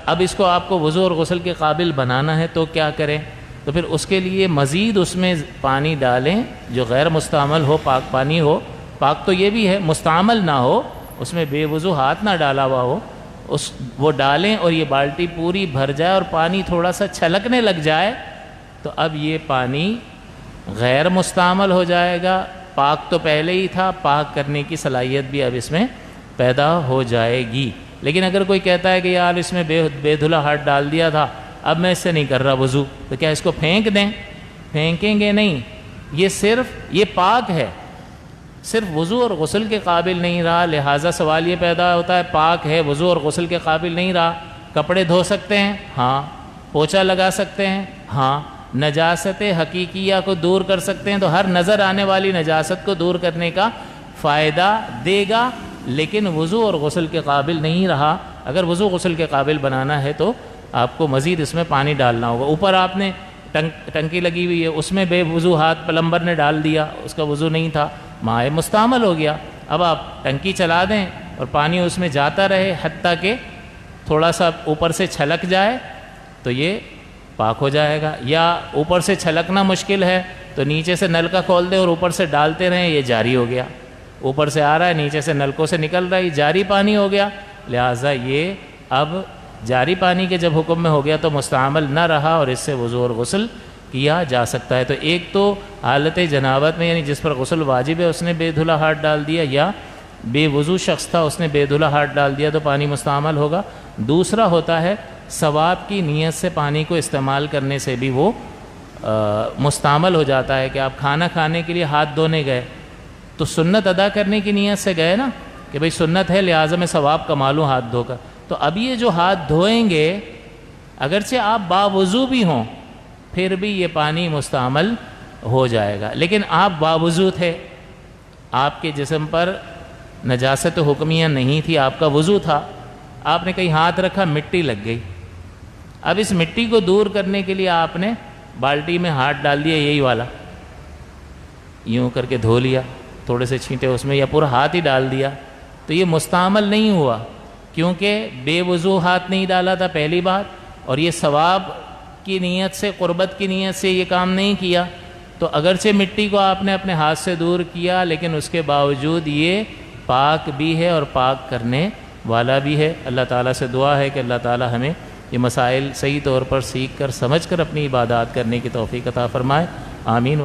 اب اس کو آپ کو وضو اور غسل کے قابل بنانا ہے تو کیا کریں؟ تو پھر اس کے لیے مزید اس میں پانی ڈالیں جو غیر مستعمل ہو، پاک پانی ہو۔ پاک تو یہ بھی ہے، مستعمل نہ ہو، اس میں بے وضو ہاتھ نہ ڈالا ہوا ہو، وہ ڈالیں اور یہ بالٹی پوری بھر جائے اور پانی تھوڑا سا چھلکنے لگ جائے تو اب یہ پانی غیر مستعمل ہو جائے گا۔ پاک تو پہلے ہی تھا، پاک کرنے کی صلاحیت بھی اب اس میں پیدا ہو جائے گی۔ لیکن اگر کوئی کہتا ہے کہ یار اس میں بے دھلا ہاتھ ڈال دیا تھا، اب میں اس سے نہیں کر رہا وضو، تو کیا اس کو پھینک دیں؟ پھینکیں گے نہیں، یہ پاک ہے، صرف وضو اور غسل کے قابل نہیں رہا، لہٰذا سوال یہ پیدا ہوتا ہے پاک ہے، وضو اور غسل کے قابل نہیں رہا، کپڑے دھو سکتے ہیں؟ ہاں۔ پوچھا لگا سکتے ہیں؟ ہاں۔ نجاست حقیقیہ کو دور کر سکتے ہیں، تو ہر نظر آنے والی نجاست کو دور کرنے کا فائدہ دے گا، لیکن وضو اور غسل کے قابل نہیں رہا۔ اگر وضو غسل کے قابل بنانا ہے تو آپ کو مزید اس میں پانی ڈالنا ہوگا۔ اوپر آپ نے ٹنکی لگی ہوئی ہے، اس میں بے وضو ہاتھ پلمبر نے ڈال دیا، اس کا وضو نہیں تھا، مائع مستعمل ہو گیا۔ اب آپ ٹنکی چلا دیں اور پانی اس میں جاتا رہے حتیٰ کہ تھوڑا سا اوپر سے چھلک جائے تو یہ پاک ہو جائے گا۔ یا اوپر سے چھلکنا مشکل ہے تو نیچے سے نلکا کھول دیں اور اوپر سے ڈالتے رہیں، یہ جاری ہو گیا۔ اوپر سے آ رہا ہے، نیچے سے نلکوں سے نکل رہا ہے، یہ جاری پانی ہو گیا۔ لہٰذا یہ اب جاری پانی کے جب حکم میں ہو گیا تو مستعمل نہ رہا اور اس سے وضو اور غسل کیا جا سکتا ہے۔ تو ایک تو حالت جنابت میں، یعنی جس پر غسل واجب ہے اس نے بے دھلا ہاتھ ڈال دیا، یا بے وضو شخص تھا اس نے بے دھلا ہاتھ ڈال دیا تو پانی مستعمل ہوگا۔ دوسرا ہوتا ہے ثواب کی نیت سے پانی کو استعمال کرنے سے بھی وہ مستعمل ہو جاتا ہے، کہ آپ کھانا کھانے کے لیے ہاتھ دھونے گئے تو سنت ادا کرنے کی نیت سے گئے نا، کہ بھئی سنت ہے لہٰذا میں ثواب کما لوں ہاتھ دھو کر، تو اب یہ جو ہاتھ دھوئیں گے اگرچہ آپ باوضو بھی ہوں پھر بھی یہ پانی مستعمل ہو جائے گا۔ لیکن آپ باوضو تھے، آپ کے جسم پر نجاست حکمیہ نہیں تھی، آپ کا وضو تھا، آپ نے کہیں ہاتھ رکھا، مٹی لگ گئی۔ اب اس مٹی کو دور کرنے کے لیے آپ نے بالٹی میں ہاتھ ڈال دیا، یہی والا، یوں کر کے دھو لیا، تھوڑے سے چھینٹے اس میں، یا پورا ہاتھ ہی ڈال دیا، تو یہ مستعمل نہیں ہوا، کیونکہ بے وضو ہاتھ نہیں ڈالا تھا پہلی بات، اور یہ ثواب کی نیت سے، قربت کی نیت سے یہ کام نہیں کیا۔ تو اگرچہ مٹی کو آپ نے اپنے ہاتھ سے دور کیا، لیکن اس کے باوجود یہ پاک بھی ہے اور پاک کرنے والا بھی ہے۔ اللہ تعالیٰ سے دعا ہے کہ اللہ تعالیٰ ہمیں یہ مسائل صحیح طور پر سیکھ کر، سمجھ کر اپنی عبادات کرنے کی توفیق عطا فرمائے۔ آمین۔